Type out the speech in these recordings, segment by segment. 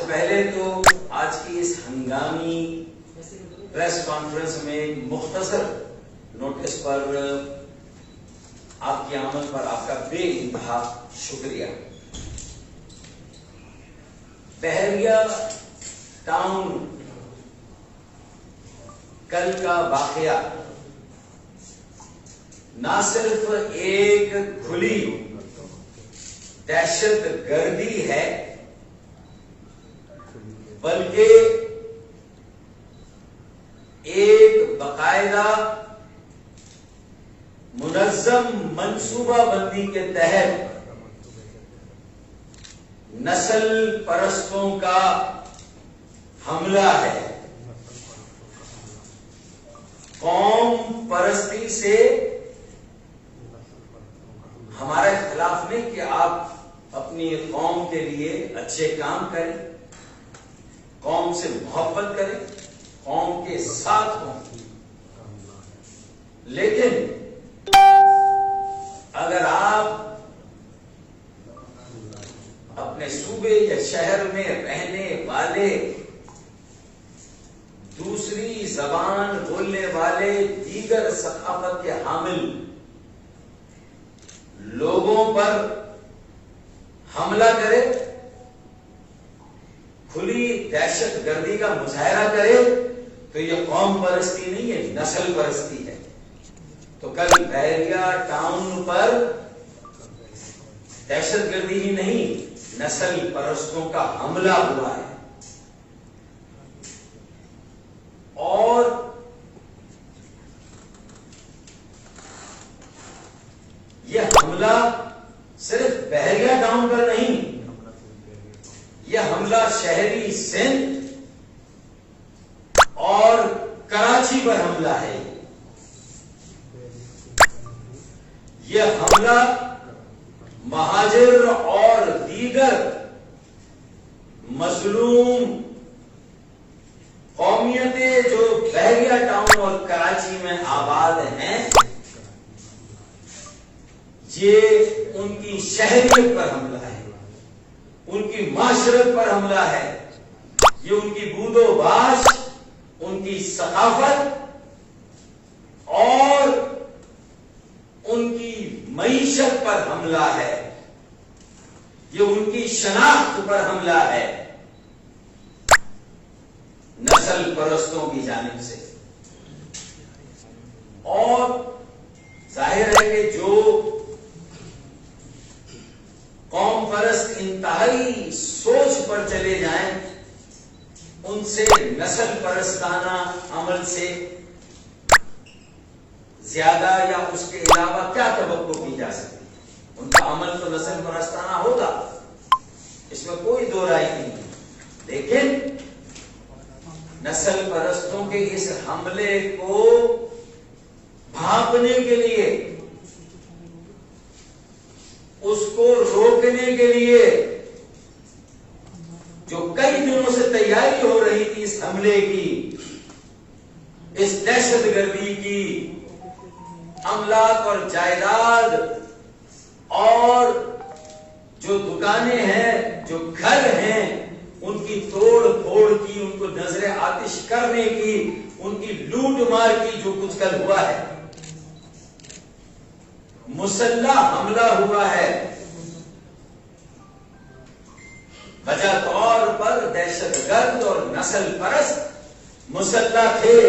پہلے تو آج کی اس ہنگامی پریس کانفرنس میں مختصر نوٹس پر آپ کی آمد پر آپ کا بے انتہا شکریہ۔ بحریہ ٹاؤن کل کا واقعہ نہ صرف ایک کھلی دہشت گردی ہے بلکہ ایک باقاعدہ منظم منصوبہ بندی کے تحت نسل پرستوں کا حملہ ہے۔ قوم پرستی سے ہمارا اختلاف نہیں کہ آپ اپنی قوم کے لیے اچھے کام کریں، قوم سے محبت کریں، قوم کے ساتھ ہوں، لیکن اگر آپ اپنے صوبے یا شہر میں رہنے والے دوسری زبان بولنے والے دیگر ثقافت کے حامل لوگوں پر حملہ کرے، کھلی دہشت گردی کا مظاہرہ کرے تو یہ قوم پرستی نہیں ہے، نسل پرستی ہے۔ تو کل بحریہ ٹاؤن پر دہشت گردی ہی نہیں، نسل پرستوں کا حملہ ہوا ہے، اور یہ حملہ صرف بحریہ ٹاؤن پر نہیں، یہ حملہ شہری سندھ اور کراچی پر حملہ ہے۔ یہ حملہ مہاجر اور دیگر مظلوم قومیتیں جو بحریہ ٹاؤن اور کراچی میں آباد ہیں، یہ ان کی شہریت پر حملہ ہے، ان کی معاشرت پر حملہ ہے، یہ ان کی بود و باش، ان کی ثقافت اور ان کی معیشت پر حملہ ہے، یہ ان کی شناخت پر حملہ ہے، نسل پرستوں کی جانب سے۔ اور ظاہر ہے کہ جو قوم پرست انتہائی سوچ پر چلے جائیں، ان سے نسل پرستانہ عمل سے زیادہ یا اس کے علاوہ کیا توقع کی جا سکتی؟ ان کا عمل تو نسل پرستانہ ہوگا، اس میں کوئی دو رائے نہیں، لیکن نسل پرستوں کے اس حملے کو بھانپنے کے لیے، اس کو روکنے کے لیے جو کئی دنوں سے تیاری ہو رہی تھی اس حملے کی، اس دہشت گردی کی، املاک اور جائیداد اور جو دکانیں ہیں، جو گھر ہیں، ان کی توڑ پھوڑ کی، ان کو نظر آتش کرنے کی، ان کی لوٹ مار کی، جو کچھ کل ہوا ہے، مسلح حملہ ہوا ہے، وجہ طور پر دہشت گرد اور نسل پرست مسلح تھے،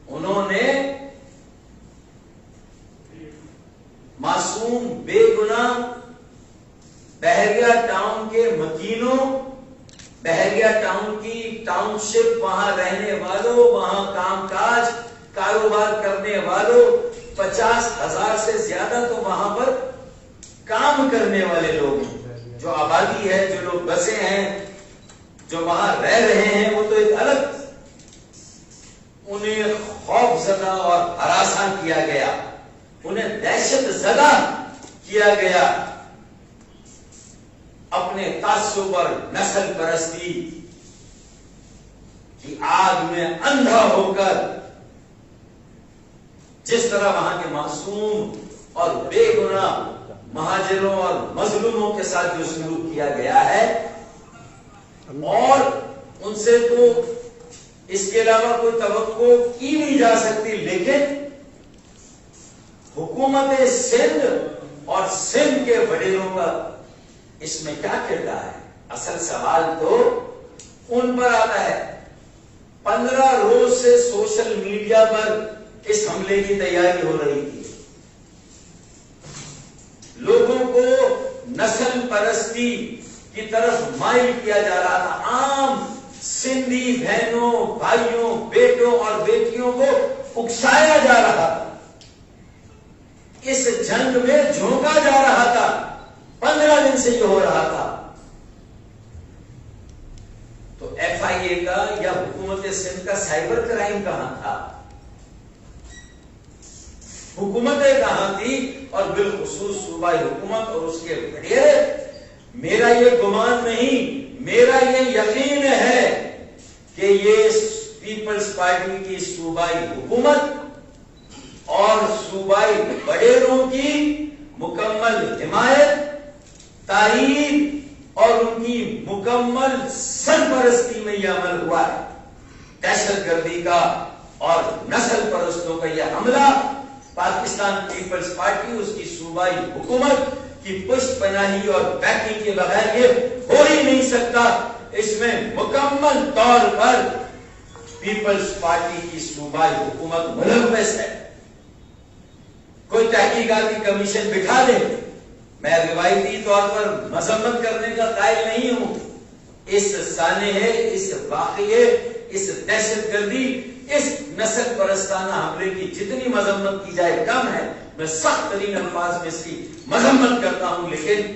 انہوں نے معصوم بے گناہ بحریہ ٹاؤن کے مکینوں، بحریہ ٹاؤن کی ٹاؤن شپ، وہاں رہنے والوں، وہاں کام کاج کاروبار کرنے والوں، 50,000 سے زیادہ تو وہاں پر کام کرنے والے لوگ ہیں، جو آبادی ہے، جو لوگ بسے ہیں، جو وہاں رہ رہے ہیں، وہ تو ایک الگ، انہیں خوف زدہ اور ہراساں کیا گیا، انہیں دہشت زدہ کیا گیا، اپنے تعصب اور نسل پرستی کی آگ میں اندھا ہو کر جس طرح وہاں کے معصوم اور بے گناہ مہاجروں اور مظلوموں کے ساتھ جو سلوک کیا گیا ہے، اور ان سے تو اس کے علاوہ کوئی توقع کی نہیں جا سکتی. لیکن حکومت سندھ اور سندھ کے وڈیروں کا اس میں کیا کردار ہے؟ اصل سوال تو ان پر آتا ہے. 15 روز سے سوشل میڈیا پر اس حملے کی تیاری ہو رہی تھی. لوگوں کو نسل پرستی کی طرف مائل کیا جا رہا تھا. عام سندھی بہنوں، بھائیوں، بیٹوں اور بیٹیوں کو اکسایا جا رہا تھا. اس جنگ میں جھونکا جا رہا تھا. 15 دن سے یہ ہو رہا تھا. تو ایف آئی اے کا یا حکومت سندھ کا سائبر کرائم کہاں تھا؟ حکومتیں کہاں تھی؟ اور بالخصوص صوبائی حکومت اور اس کے وڈیرے. میرا یہ گمان نہیں، میرا یہ یقین ہے کہ یہ پیپلز پارٹی کی صوبائی حکومت اور صوبائی وڈیروں کی مکمل حمایت، تائید اور ان کی مکمل سرپرستی میں یہ عمل ہوا ہے. دہشت گردی کا اور نسل پرستوں کا یہ حملہ پاکستان پیپلز پارٹی، اس کی صوبائی حکومت کی پشت پناہی اور بیکنگ کے بغیر یہ ہو ہی نہیں سکتا. اس میں مکمل طور پر پیپلز پارٹی کی صوبائی حکومت ملوث ہے. کوئی تحقیقاتی کمیشن بٹھا دے. میں روایتی طور پر مذمت کرنے کا قائل نہیں ہوں. اس سانحے، اس واقعے، اس دہشت گردی، اس نسل پرستانہ حملے کی جتنی مذمت کی جائے کم ہے. میں سخت ترین الفاظ میں اس کی مذمت کرتا ہوں. لیکن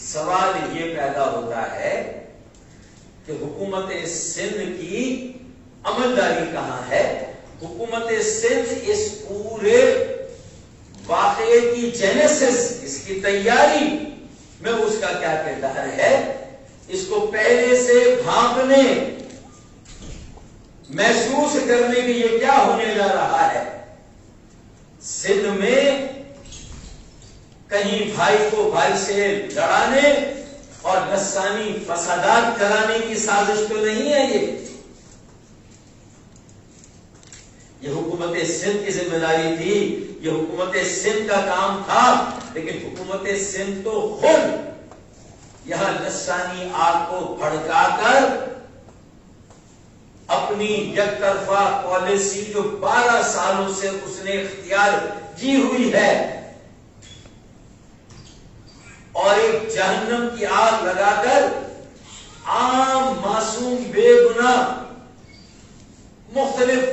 سوال یہ پیدا ہوتا ہے کہ حکومت سندھ کی عملداری کہاں ہے؟ حکومت سندھ اس پورے واقعے کی جینیسس، اس کی تیاری میں اس کا کیا کردار ہے؟ اس کو پہلے سے بھانپنے، محسوس کرنے کہ یہ کیا ہونے جا رہا ہے. سندھ میں کہیں بھائی کو بھائی سے لڑانے اور لسانی فسادات کرانے کی سازش تو نہیں ہے. یہ حکومت سندھ کی ذمہ داری تھی، یہ حکومت سندھ کا کام تھا. لیکن حکومت سندھ تو خود یہاں لسانی آگ کو بھڑکا کر اپنی یک طرفہ پالیسی جو 12 سالوں سے اس نے اختیار کی ہوئی ہے اور ایک جہنم کی آگ لگا کر عام معصوم بے گناہ مختلف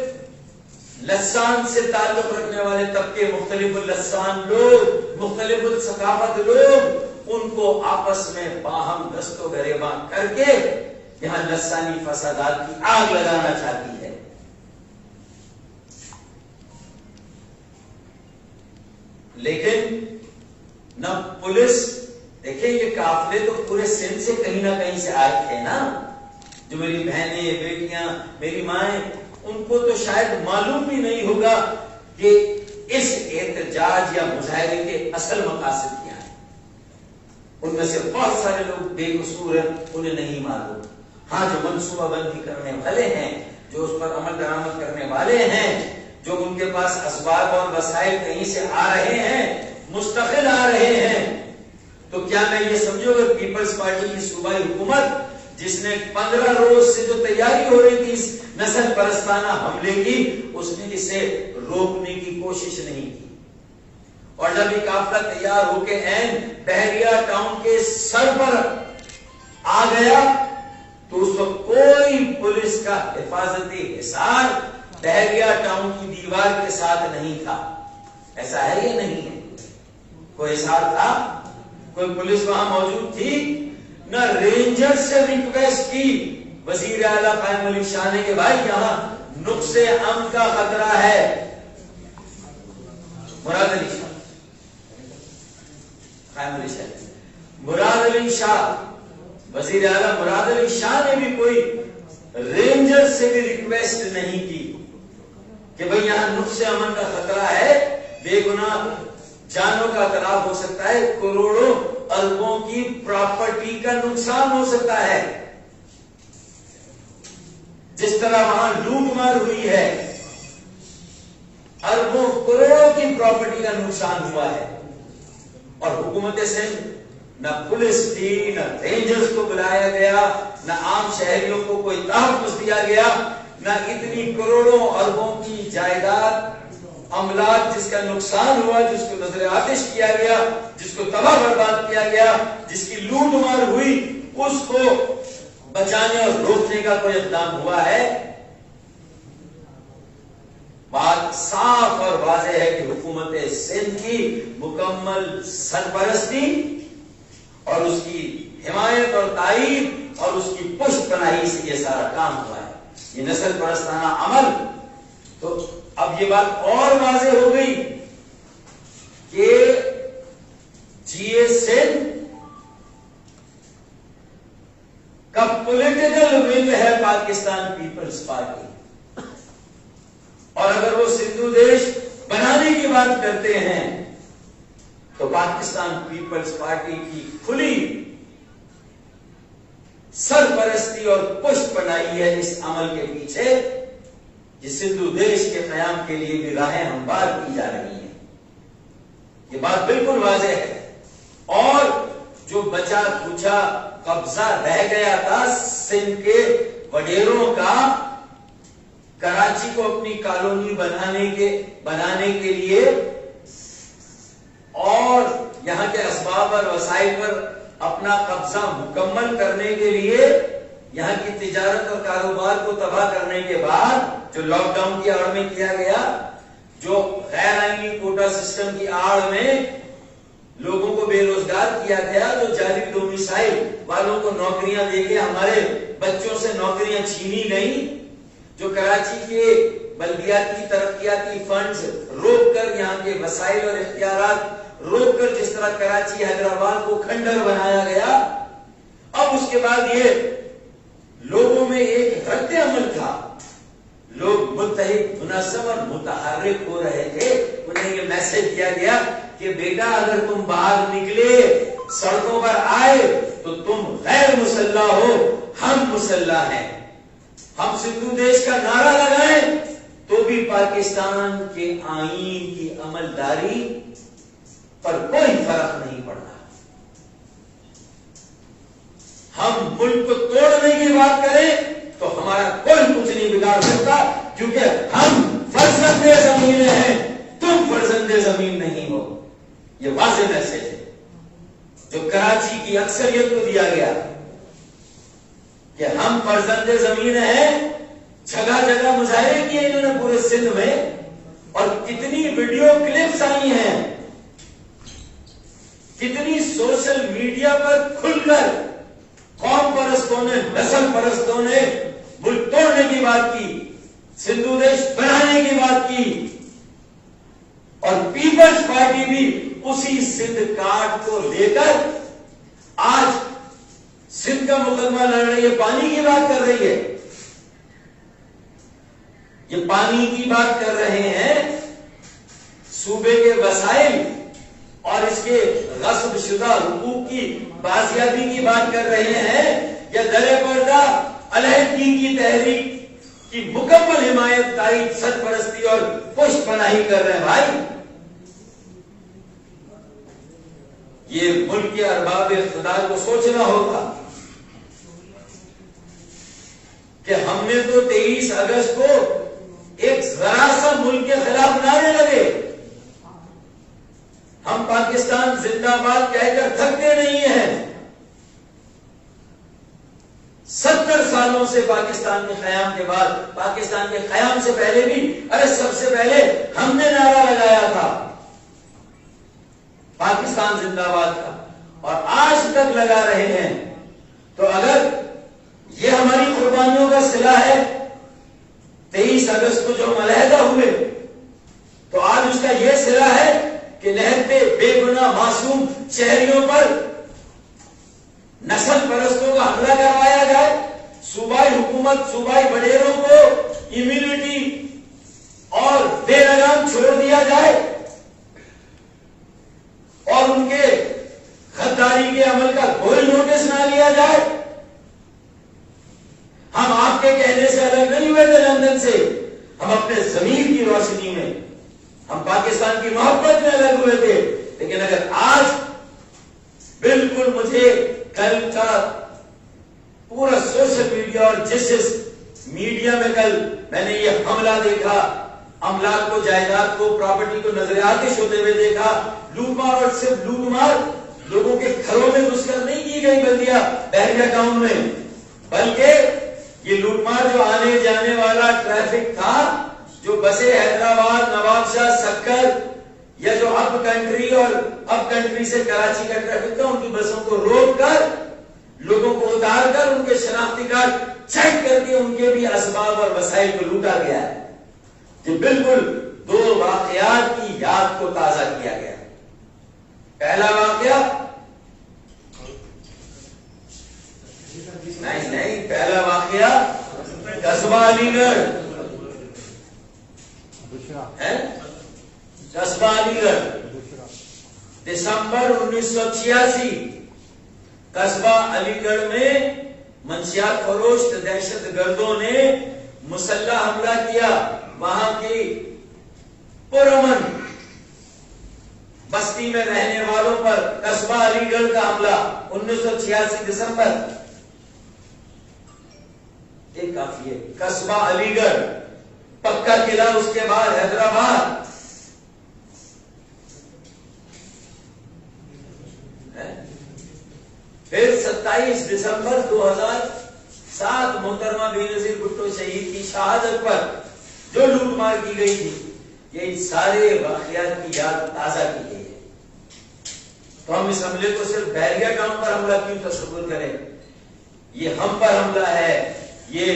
لسان سے تعلق رکھنے والے طبقے، مختلف لسان لوگ، مختلف ثقافت لوگ، ان کو آپس میں باہم دست و گریباں کر کے یہاں لسانی فسادات کی آگ لگانا چاہتی ہے. لیکن نہ پولیس، دیکھیں یہ قافلے تو پورے سندھ سے کہیں نہ کہیں سے آئے تھے نا. جو میری بہنیں، بیٹیاں، میری مائیں، ان کو تو شاید معلوم بھی نہیں ہوگا کہ اس احتجاج یا مظاہرے کے اصل مقاصد کیا ہیں. ان میں سے بہت سارے لوگ بے قصور ہیں، انہیں نہیں معلوم. ہاں، جو منصوبہ بندی کرنے والے ہیں، جو اس پر عمل درآمد کرنے والے ہیں، جو ان کے پاس اسباب اور وسائل کہیں سے آ رہے ہیں، مستقل آ رہے ہیں، تو کیا میں یہ سمجھوں کہ پیپلز پارٹی کی صوبائی حکومت جس نے 15 روز سے جو تیاری ہو رہی تھی اس نسل پرستانہ حملے کی، اس نے اسے روکنے کی کوشش نہیں کی؟ اور جب یہ قافلہ تیار ہو کے عین بحریہ ٹاؤن کے سر پر آ گیا تو اس وقت کوئی پولیس کا حفاظتی حصار بحریہ ٹاؤن کی دیوار کے ساتھ نہیں تھا. ایسا ہے یا نہیں ہے؟ کوئی حصار تھا؟ کوئی پولیس وہاں موجود تھی؟ نہ رینجر سے ریکویسٹ کی وزیر اعلیٰ قائم علی شاہ نے کہ بھائی یہاں نقص امن کا خطرہ ہے. مراد علی شاہ، قائم علی شاہ، مراد علی شاہ، وزیر اعلیٰ مراد علی شاہ نے بھی کوئی رینجر سے بھی ریکویسٹ نہیں کی کہ بھئی یہاں نقص امن کا خطرہ ہے، بے گناہ جانوں کا تلف ہو سکتا ہے، کروڑوں اربوں کی پراپرٹی کا نقصان ہو سکتا ہے. جس طرح وہاں لوٹ مار ہوئی ہے، اربوں کروڑوں کی پراپرٹی کا نقصان ہوا ہے، اور حکومت سندھ نہ پولیس تھی، نہ رینجرز کو بلایا گیا، نہ عام شہریوں کو کوئی تحفظ دیا گیا، نہ اتنی کروڑوں اربوں کی جائیداد املاک جس کا نقصان ہوا، جس کو نظر آتش کیا گیا، جس کو تباہ برباد کیا گیا، جس کی لوٹ مار ہوئی، اس کو بچانے اور روکنے کا کوئی اقدام ہوا ہے؟ بات صاف اور واضح ہے کہ حکومت سندھ کی مکمل سرپرستی اور اس کی حمایت اور تائید اور اس کی پشت پناہی سے یہ سارا کام ہوا ہے، یہ نسل پرستانہ عمل۔ تو اب یہ بات اور واضح ہو گئی کہ جی اے سندھ کا پولیٹیکل ونگ ہے پاکستان پیپلز پارٹی، اور اگر وہ سندھو دیش بنانے کی بات کرتے ہیں تو پاکستان پیپلز پارٹی کی کھلی سرپرستی اور پشت پناہی ہے اس عمل کے پیچھے، جس سندھو دیش کے قیام کے لیے بھی راہیں ہموار کی جا رہی ہیں۔ یہ بات بالکل واضح ہے، اور جو بچا کچا قبضہ رہ گیا تھا سندھ کے وڈیروں کا کراچی کو اپنی کالونی بنانے کے لیے اور یہاں کے اسباب اور وسائل پر اپنا قبضہ مکمل کرنے کے لیے، یہاں کی تجارت اور کاروبار کو تباہ کرنے کے بعد جو لاک ڈاؤن کی آڑ میں کیا گیا، جو غیر آئینی کوٹا سسٹم کی آڑ میں لوگوں کو بے روزگار کیا گیا، جو جعلی ڈومیسائل والوں کو نوکریاں دے کے ہمارے بچوں سے نوکریاں چھینی گئی، جو کراچی کے بلدیاتی ترقیاتی فنڈز روک کر یہاں کے وسائل اور اختیارات روک کر جس طرح کراچی حیدرآباد کو کھنڈر بنایا گیا، اب اس کے بعد یہ لوگوں میں ایک رد عمل تھا، لوگ متحد منظم اور متحرک ہو رہے تھے، انہیں یہ میسج دیا گیا کہ بیٹا اگر تم باہر نکلے سڑکوں پر آئے تو تم غیر مسلح ہو، ہم مسلح ہیں، ہم سندھو دیش کا نعرہ لگائیں تو بھی پاکستان کے آئین کی عملداری پر کوئی فرق نہیں پڑ رہا، ہم ملک کو توڑنے کی بات کریں تو ہمارا کوئی کچھ نہیں بگاڑ سکتا، کیونکہ ہم فرزند زمین ہیں، تم فرزند زمین نہیں ہو۔ یہ واضح میسج ہے جو کراچی کی اکثریت کو دیا گیا کہ ہم فرزند زمین ہیں۔ جگہ جگہ مظاہرے کیے انہوں نے پورے سندھ میں، اور کتنی ویڈیو کلپس آئی ہیں، کتنی سوشل میڈیا پر کھل کر قوم پرستوں نے، نسل پرستوں نے ملک توڑنے کی بات کی، سندھو دیش بنانے کی بات کی، اور پیپلز پارٹی بھی اسی سندھ کارڈ کو لے کر آج سندھ کا مقدمہ لڑ رہی ہے، پانی کی بات کر رہی ہے، یہ پانی کی بات کر رہے ہیں، صوبے کے وسائل اور اس کے غصب شدہ حقوق کی بازیابی کی بات کر رہے ہیں، یا درِ پردہ علیحدگی کی تحریک کی مکمل حمایت، تائید، سرپرستی اور پشت پناہی کر رہے ہیں؟ بھائی یہ ملک کے ارباب اقتدار کو سوچنا ہوگا کہ ہم نے تو 23 اگست کو ایک ذرا سا ملک کے خلاف نعرے لگے، ہم پاکستان زندہ باد کہہ کر تھکتے نہیں ہیں، 70 سالوں سے پاکستان کے قیام کے بعد، پاکستان کے قیام سے پہلے بھی، سب سے پہلے ہم نے نعرہ لگایا تھا پاکستان زندہ باد کا، اور آج تک لگا رہے ہیں۔ تو اگر یہ ہماری قربانیوں کا صلہ ہے، 23 اگست کو جو ہم علیحدہ ہوئے، تو آج اس کا یہ صلہ ہے کہ نہتے بے گناہ معصوم شہریوں پر نسل پرستوں کا حملہ کروایا جائے، صوبائی حکومت، صوبائی وڈیروں کو امیونٹی اور بے لگام چھوڑ دیا جائے، اور ان کے غداری کے عمل کا کوئی نوٹس نہ لیا جائے۔ ہم آپ کے کہنے سے الگ کی محبت میں الگ ہوئے تھے. لیکن اگر آج بالکل مجھے کل کا پورا سوشل میڈیا اور جس میڈیا میں کل میں نے یہ حملہ دیکھا, املاک کو, جائیداد کو, پراپرٹی کو نظر آتش ہوتے ہوئے دیکھا, لوٹ مار, اور صرف لوٹ مار لوگوں کے گھروں میں گھس کر نہیں کی گئی بلدیا بحریہ ٹاؤن میں, بلکہ یہ لوٹ مار جو آنے جانے والا ٹریفک تھا, جو بسیں حیدرآباد, نواب شاہ, سکر یا جو اپ کنٹری اور اپ کنٹری سے کراچی کا ٹریفک تھا, ان کی بسوں کو روک کر, لوگوں کو اتار کر, ان کے شناختی کارڈ چیک کر کے ان کے بھی اسباب اور وسائل کو لوٹا گیا ہے. یہ بالکل دو واقعات کی یاد کو تازہ کیا گیا. پہلا واقعہ نہیں, پہلا واقعہ قصبہ علی گڑھ, قصبہ علی گڑھ, دسمبر 1986. قصبہ علی گڑھ میں منشیات فروش دہشت گردوں نے مسلح حملہ کیا. وہاں کی پرامن بستی میں رہنے والوں پر قصبہ علی گڑھ کا حملہ 1986 دسمبر. ایک کافی ہے, قصبہ علی گڑھ, پکا قلعہ, اس کے بعد حیدرآباد. پھر 27 دسمبر 2007 محترمہ بے نظیر بھٹو شہید کی شہادت پر جو لوٹ مار کی گئی تھی, یہ سارے واقعات کی یاد تازہ کی گئی ہے. تو ہم اس حملے کو صرف بحریہ ٹاؤن پر حملہ کیوں تصور کریں؟ یہ ہم پر حملہ ہے, یہ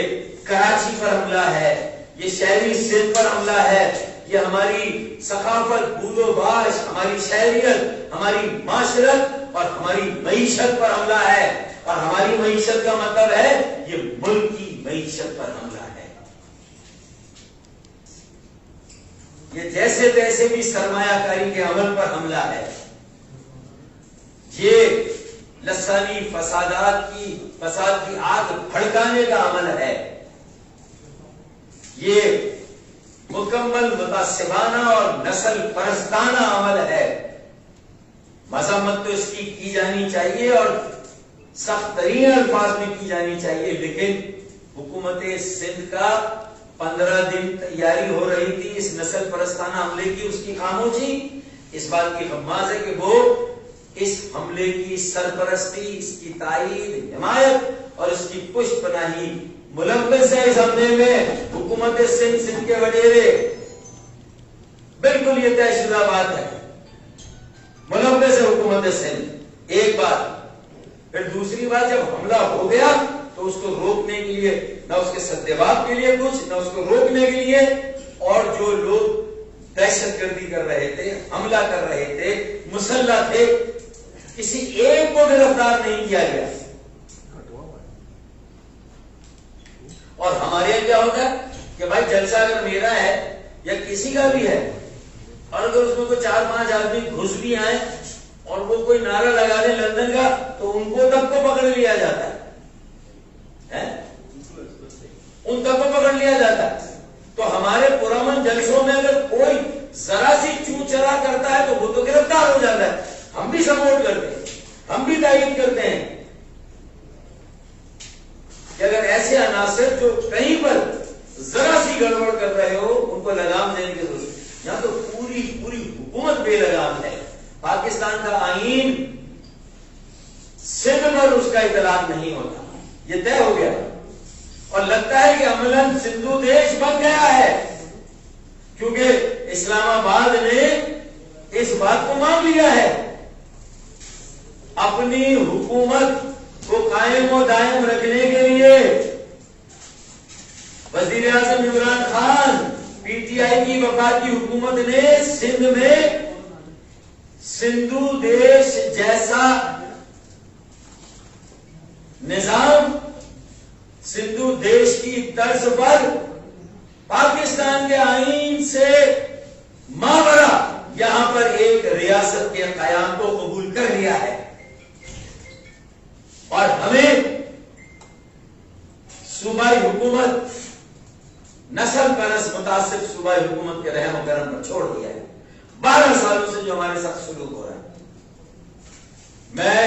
کراچی پر حملہ ہے, یہ شہری سندھ پر حملہ ہے, یہ ہماری ثقافت, بود و باش, ہماری شہریت, ہماری معاشرت اور ہماری معیشت پر حملہ ہے. اور ہماری معیشت کا مطلب ہے یہ ملک کی معیشت پر حملہ ہے. یہ جیسے تیسے بھی سرمایہ کاری کے عمل پر حملہ ہے. یہ لسانی فساد کی آگ بھڑکانے کا عمل ہے. یہ مکمل متعصبانہ اور نسل پرستانہ عمل ہے. مذمت تو اس کی جانی چاہیے اور سخت ترین الفاظ میں کی جانی چاہیے, لیکن حکومت سندھ کا 15 دن تیاری ہو رہی تھی اس نسل پرستانہ حملے کی. اس کی خاموشی اس بات کی غماز ہے کہ وہ اس حملے کی سرپرستی, اس کی تائید, حمایت اور اس کی پشت پناہی ملوث ہے اس حملے میں حکومت سندھ کے وڈیرے. بالکل یہ طے شدہ بات ہے, ملوث ہے حکومت سندھ. ایک بات. پھر دوسری بات, جب حملہ ہو گیا تو اس کو روکنے کے لیے نہ اس کے سدباب کے لیے کچھ, نہ اس کو روکنے کے لیے, اور جو لوگ دہشت گردی کر رہے تھے, حملہ کر رہے تھے, مسلح تھے, کسی ایک کو گرفتار نہیں کیا گیا. اور ہمارے یہاں کیا ہوتا ہے کہ بھائی جلسہ اگر میرا ہے یا کسی کا بھی ہے, اور اگر اس میں کوئی 4-5 آدمی گھس بھی آئے اور وہ کوئی نعرہ لگا دے لندن کا, تو ان کو تب کو پکڑ لیا جاتا ہے, ان تب کو پکڑ لیا جاتا ہے. تو ہمارے پرامن جلسوں میں اگر کوئی ذرا سی چو چرا کرتا ہے تو وہ تو گرفتار ہو جاتا ہے. ہم بھی سپورٹ کرتے ہیں, ہم بھی تائید کرتے ہیں کہ اگر ایسے عناصر جو کہیں پر ذرا سی گڑبڑ کر رہے ہو ان کو لگام دینے کی ضرورت. یہاں تو پوری حکومت بے لگام ہے. پاکستان کا آئین سندھ پر اس کا اطلاق نہیں ہوتا, یہ طے ہو گیا. اور لگتا ہے کہ عملاً سندھو دیش بن گیا ہے, کیونکہ اسلام آباد نے اس بات کو مان لیا ہے. اپنی حکومت کو قائم و دائم رکھنے کے لیے وزیر اعظم Imran Khan, P T I کی وفاقی حکومت نے سندھ میں سندھو دیش جیسا نظام, سندھو دیش کی طرز پر پاکستان کے آئین سے ماورا یہاں پر ایک ریاست کے قیام کو قبول کر لیا ہے. اور ہمیں صوبائی حکومت, نسل پرست متعصب صوبائی حکومت کے رحم و کرم پر چھوڑ دیا ہے. 12 سالوں سے جو ہمارے ساتھ سلوک ہو رہا ہے. میں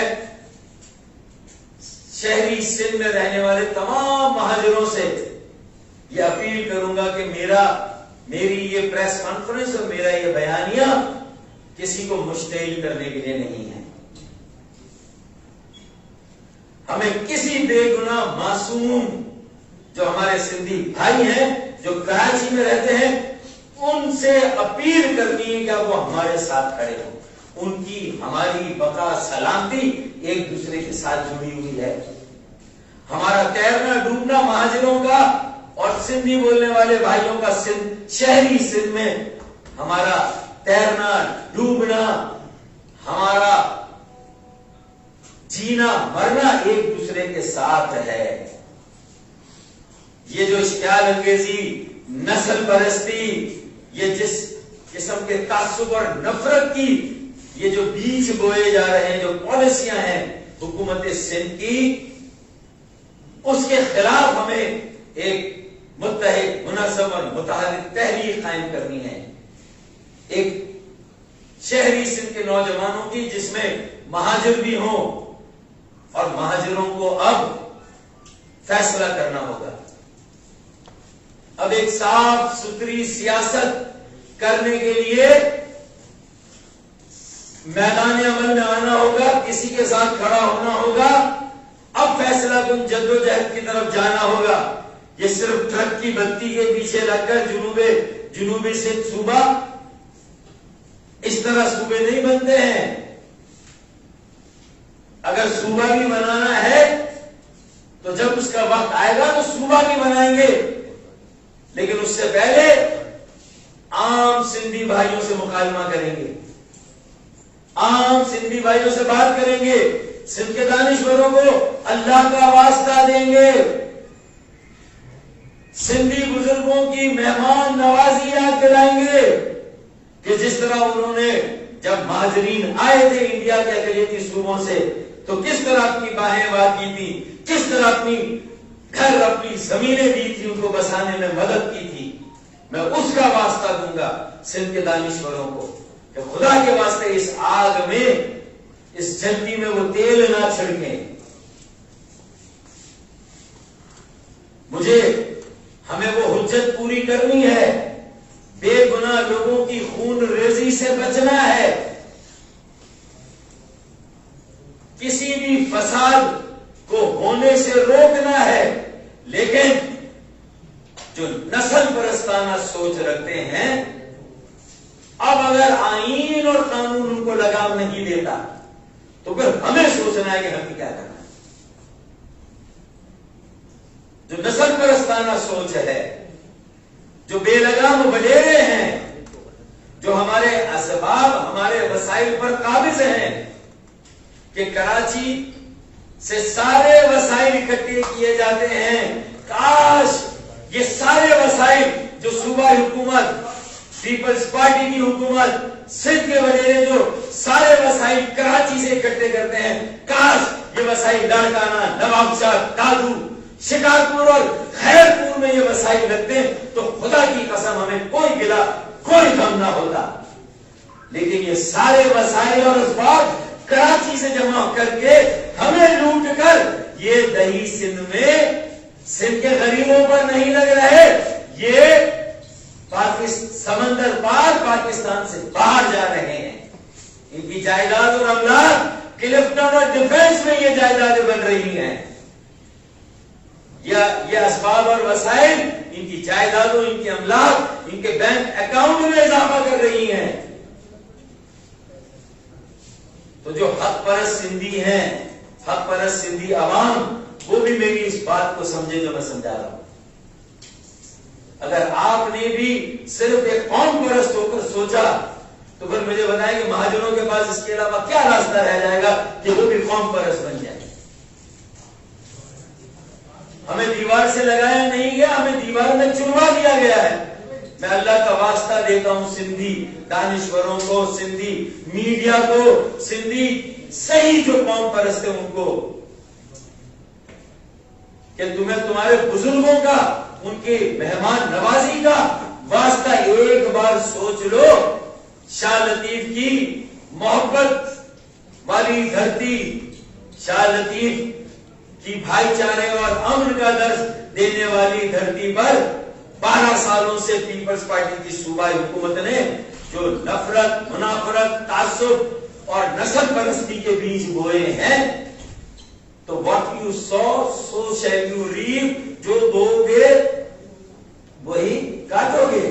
شہری سندھ میں رہنے والے تمام مہاجروں سے یہ اپیل کروں گا کہ میری یہ پریس کانفرنس اور میرا یہ بیانیہ کسی کو مشتعل کرنے کے لیے نہیں ہے. ہمیں کسی بے گناہ معصوم جو ہمارے سندھی بھائی ہیں جو کراچی میں رہتے ہیں ان سے اپیل کرنی ہے کہ وہ ہمارے ساتھ کھڑے ہوں. ان کی ہماری بقا سلامتی ایک دوسرے کے ساتھ جڑی ہوئی ہے. ہمارا تیرنا ڈوبنا مہاجروں کا اور سندھی بولنے والے بھائیوں کا شہری سندھ میں ہمارا تیرنا ڈوبنا ہمارا جینا مرنا ایک دوسرے کے ساتھ ہے. یہ جو اشتعال انگیزی نسل پرستی یہ جس قسم کے تعصب اور نفرت کی یہ جو بیج بوئے جا رہے ہیں جو پالیسیاں ہیں حکومت سندھ کی اس کے خلاف ہمیں ایک متحد منظم اور متحرک تحریک قائم کرنی ہے. ایک شہری سندھ کے نوجوانوں کی جس میں مہاجر بھی ہوں اور مہاجروں کو اب فیصلہ کرنا ہوگا. اب ایک صاف ستھری سیاست کرنے کے لیے میدان عمل میں آنا ہوگا, کسی کے ساتھ کھڑا ہونا ہوگا. اب فیصلہ کن جدوجہد کی طرف جانا ہوگا. یہ صرف ٹرک کی بتی کے پیچھے لگ کر جنوبی سندھ صوبہ اس طرح صوبے نہیں بنتے ہیں. اگر صوبہ بھی بنانا ہے تو جب اس کا وقت آئے گا تو صوبہ بھی بنائیں گے, لیکن اس سے پہلے عام سندھی بھائیوں سے مکالمہ کریں گے, عام سندھی بھائیوں سے بات کریں گے, سندھ کے دانشوروں کو اللہ کا واسطہ دیں گے, سندھی بزرگوں کی مہمان نوازی یاد دلائیں گے کہ جس طرح انہوں نے جب مہاجرین آئے تھے انڈیا کے اقلیتی صوبوں سے تو کس طرح اپنی باہیں بات کی تھی, کس طرح اپنی گھر اپنی زمینیں دی تھی, ان کو بسانے میں مدد کی تھی. میں اس کا واسطہ دوں گا سندھ کے دانشوروں کو کہ خدا کے واسطے اس آگ میں اس جلدی میں وہ تیل نہ چھڑکیں. ہمیں وہ حجت پوری کرنی ہے, بے گناہ لوگوں کی خون ریزی سے بچنا ہے, کسی بھی فساد کو ہونے سے روکنا ہے. لیکن جو نسل پرستانہ سوچ رکھتے ہیں اب اگر آئین اور قانون ان کو لگام نہیں دیتا تو پھر ہمیں سوچنا ہے کہ ہمیں کیا کرنا ہے. جو نسل پرستانہ سوچ ہے, جو بے لگام وڈیرے ہیں, جو ہمارے اسباب ہمارے وسائل پر قابض ہیں کہ کراچی سے سارے وسائل اکٹھے کیے جاتے ہیں, کاش یہ سارے وسائل جو صوبہ حکومت پیپلز پارٹی کی حکومت سندھ کے وڈیرے جو سارے وسائل کراچی سے اکٹھے کرتے ہیں, کاش یہ وسائل لاڑکانہ, نواب شاہ, دادو, شکارپور اور خیرپور میں یہ وسائل لگتے ہیں تو خدا کی قسم ہمیں کوئی گلا کوئی غم نہ ہوتا. لیکن یہ سارے وسائل اور اسباب کراچی سے جمع کر کے ہمیں لوٹ کر یہ دہی سندھ میں سندھ کے غریبوں پر نہیں لگ رہے, یہ سمندر پار پاکستان سے باہر جا رہے ہیں. ان کی جائیداد اور املاک کلفٹن اور ڈیفنس میں یہ جائیدادیں بن رہی ہیں. یہ اسباب اور وسائل ان کی جائیدادوں, ان کے املاک, ان کے بینک اکاؤنٹ میں اضافہ کر رہی ہیں. تو جو حق پرست سندھی ہیں, حق پرست سندھی عوام, وہ بھی میری اس بات کو سمجھے جو میں سمجھا رہا ہوں. اگر آپ نے بھی صرف ایک قوم پرست ہو کر سوچا تو پھر مجھے بتائیں کہ مہاجروں کے پاس اس کے علاوہ کیا راستہ رہ جائے گا کہ وہ بھی قوم پرست بن جائے. ہمیں دیوار سے لگایا نہیں گیا, ہمیں دیوار میں چنوا دیا گیا ہے. میں اللہ کا واسطہ دیتا ہوں سندھی دانشوروں کو, سندھی میڈیا کو, سندھی صحیح جو قوم پرست ہیں ان کو کہ تمہیں تمہارے بزرگوں کا, ان کی مہمان نوازی کا واسطہ ایک بار سوچ لو شاہ لطیف کی محبت والی دھرتی، شاہ لطیف کی بھائی چارے اور امن کا درس دینے والی دھرتی پر 12 سالوں سے پیپلز پارٹی کی صوبائی حکومت نے جو نفرت، منافرت، تعصب اور نسل پرستی کے بیج بوئے ہیں، تو what you sow so shall you reap، جو بو گے وہی کاٹو گے۔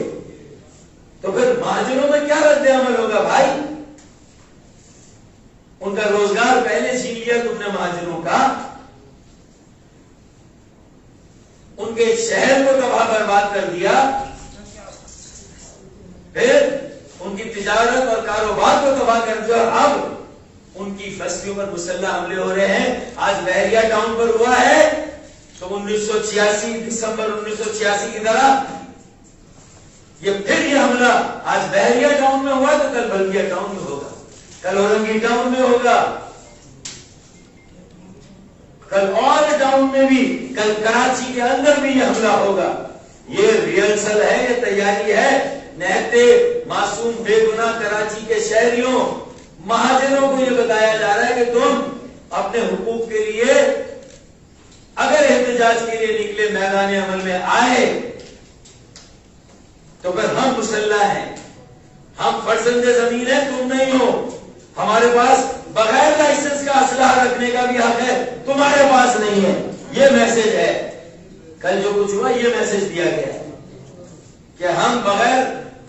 تو پھر مہاجروں میں کیا رد عمل ہوگا بھائی؟ ان کا روزگار پہلے چھین لیا تم نے مہاجروں کا، ان کے شہر کو تباہ برباد کر دیا، پھر ان کی تجارت اور کاروبار کو تباہ کر دیا، اور اب ان کی بستیوں پر مسلح حملے ہو رہے ہیں۔ آج بحریہ ٹاؤن پر ہوا ہے تو 1986 دسمبر 1986 کی طرح یہ پھر یہ حملہ آج بحریہ ٹاؤن میں ہوا تو کل بلدیہ ٹاؤن میں ہوگا، کل اورنگی ٹاؤن میں ہوگا، کل اور ٹاؤن میں بھی، کل کراچی کے اندر بھی یہ حملہ ہوگا۔ یہ ریہرسل ہے، یہ تیاری ہے۔ نہتے معصوم بے گناہ کراچی کے شہریوں، مہاجروں کو یہ بتایا جا رہا ہے کہ تم اپنے حقوق کے لیے اگر احتجاج کے لیے نکلے، میدان عمل میں آئے، تو پھر ہم مسلح ہیں، ہم فرزند زمین ہیں، تم نہیں ہو۔ ہمارے پاس بغیر لائسنس کا اسلحہ رکھنے کا بھی حق ہے، تمہارے پاس نہیں ہے۔ یہ میسج ہے، کل جو کچھ ہوا یہ میسج دیا گیا ہے کہ ہم بغیر